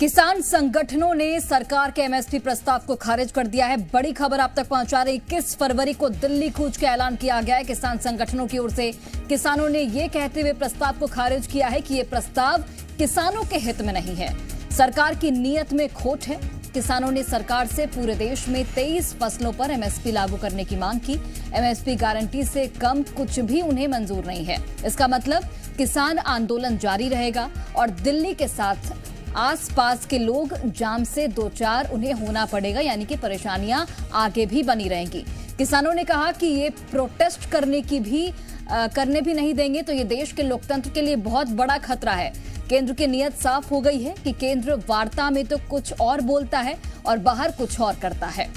किसान संगठनों ने सरकार के एमएसपी प्रस्ताव को खारिज कर दिया है। बड़ी खबर आप तक पहुंचा रहे 21 फरवरी को दिल्ली कूच का ऐलान किया गया है। किसान संगठनों की ओर से किसानों ने ये कहते हुए प्रस्ताव को खारिज किया है कि ये प्रस्ताव किसानों के हित में नहीं है, सरकार की नीयत में खोट है। किसानों ने सरकार से पूरे देश में 23 फसलों पर एमएसपी लागू करने की मांग की। एमएसपी गारंटी से कम कुछ भी उन्हें मंजूर नहीं है। इसका मतलब किसान आंदोलन जारी रहेगा और दिल्ली के साथ आसपास के लोग जाम से दो चार उन्हें होना पड़ेगा, यानी कि परेशानियां आगे भी बनी रहेंगी। किसानों ने कहा कि ये प्रोटेस्ट करने भी नहीं देंगे तो ये देश के लोकतंत्र के लिए बहुत बड़ा खतरा है। केंद्र की नीयत साफ हो गई है कि केंद्र वार्ता में तो कुछ और बोलता है और बाहर कुछ और करता है।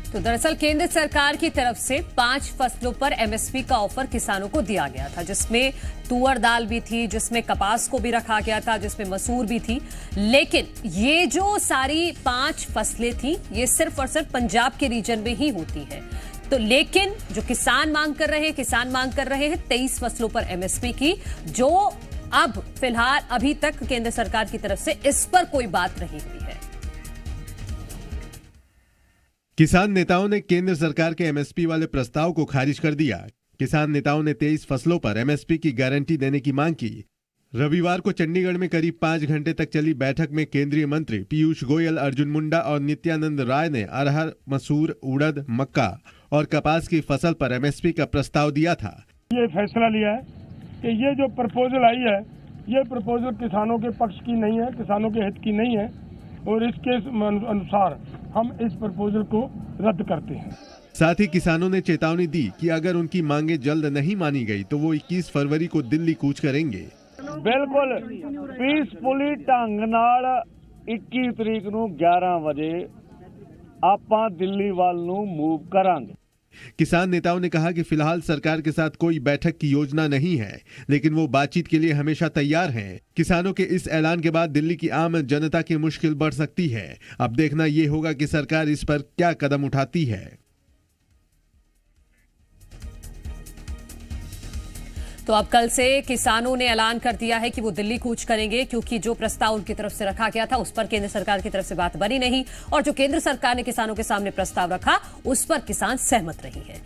तो दरअसल केंद्र सरकार की तरफ से 5 फसलों पर एमएसपी का ऑफर किसानों को दिया गया था, जिसमें तुअर दाल भी थी, जिसमें कपास को भी रखा गया था, जिसमें मसूर भी थी। लेकिन ये जो सारी 5 फसलें थी ये सिर्फ और सिर्फ पंजाब के रीजन में ही होती है। तो लेकिन जो किसान मांग कर रहे हैं 23 फसलों पर एमएसपी की, जो अब फिलहाल अभी तक केंद्र सरकार की तरफ से इस पर कोई बात नहीं हुई है। किसान नेताओं ने केंद्र सरकार के एमएसपी वाले प्रस्ताव को खारिज कर दिया। किसान नेताओं ने 23 फसलों पर एमएसपी की गारंटी देने की मांग की। रविवार को चंडीगढ़ में करीब 5 घंटे तक चली बैठक में केंद्रीय मंत्री पीयूष गोयल, अर्जुन मुंडा और नित्यानंद राय ने अरहर, मसूर, उड़द, मक्का और कपास की फसल पर एमएसपी का प्रस्ताव दिया था। ये फैसला लिया है कि ये जो प्रपोजल आई है ये प्रपोजल किसानों के पक्ष की नहीं है, किसानों के हित की नहीं है और इसके अनुसार हम इस प्रपोजल को रद्द करते हैं। साथ ही किसानों ने चेतावनी दी कि अगर उनकी मांगे जल्द नहीं मानी गई तो वो 21 फरवरी को दिल्ली कूच करेंगे। बिल्कुल पीसफुली ढंग नाल 21 तरीक ਨੂੰ 11 ਵਜੇ ਆਪਾਂ दिल्ली ਵੱਲ ਨੂੰ मूव करांगे। किसान नेताओं ने कहा कि फिलहाल सरकार के साथ कोई बैठक की योजना नहीं है, लेकिन वो बातचीत के लिए हमेशा तैयार हैं। किसानों के इस ऐलान के बाद दिल्ली की आम जनता की मुश्किल बढ़ सकती है। अब देखना ये होगा कि सरकार इस पर क्या कदम उठाती है। तो अब कल से किसानों ने ऐलान कर दिया है कि वो दिल्ली कूच करेंगे, क्योंकि जो प्रस्ताव उनकी तरफ से रखा गया था उस पर केंद्र सरकार की तरफ से बात बनी नहीं और जो केंद्र सरकार ने किसानों के सामने प्रस्ताव रखा उस पर किसान सहमत नहीं है।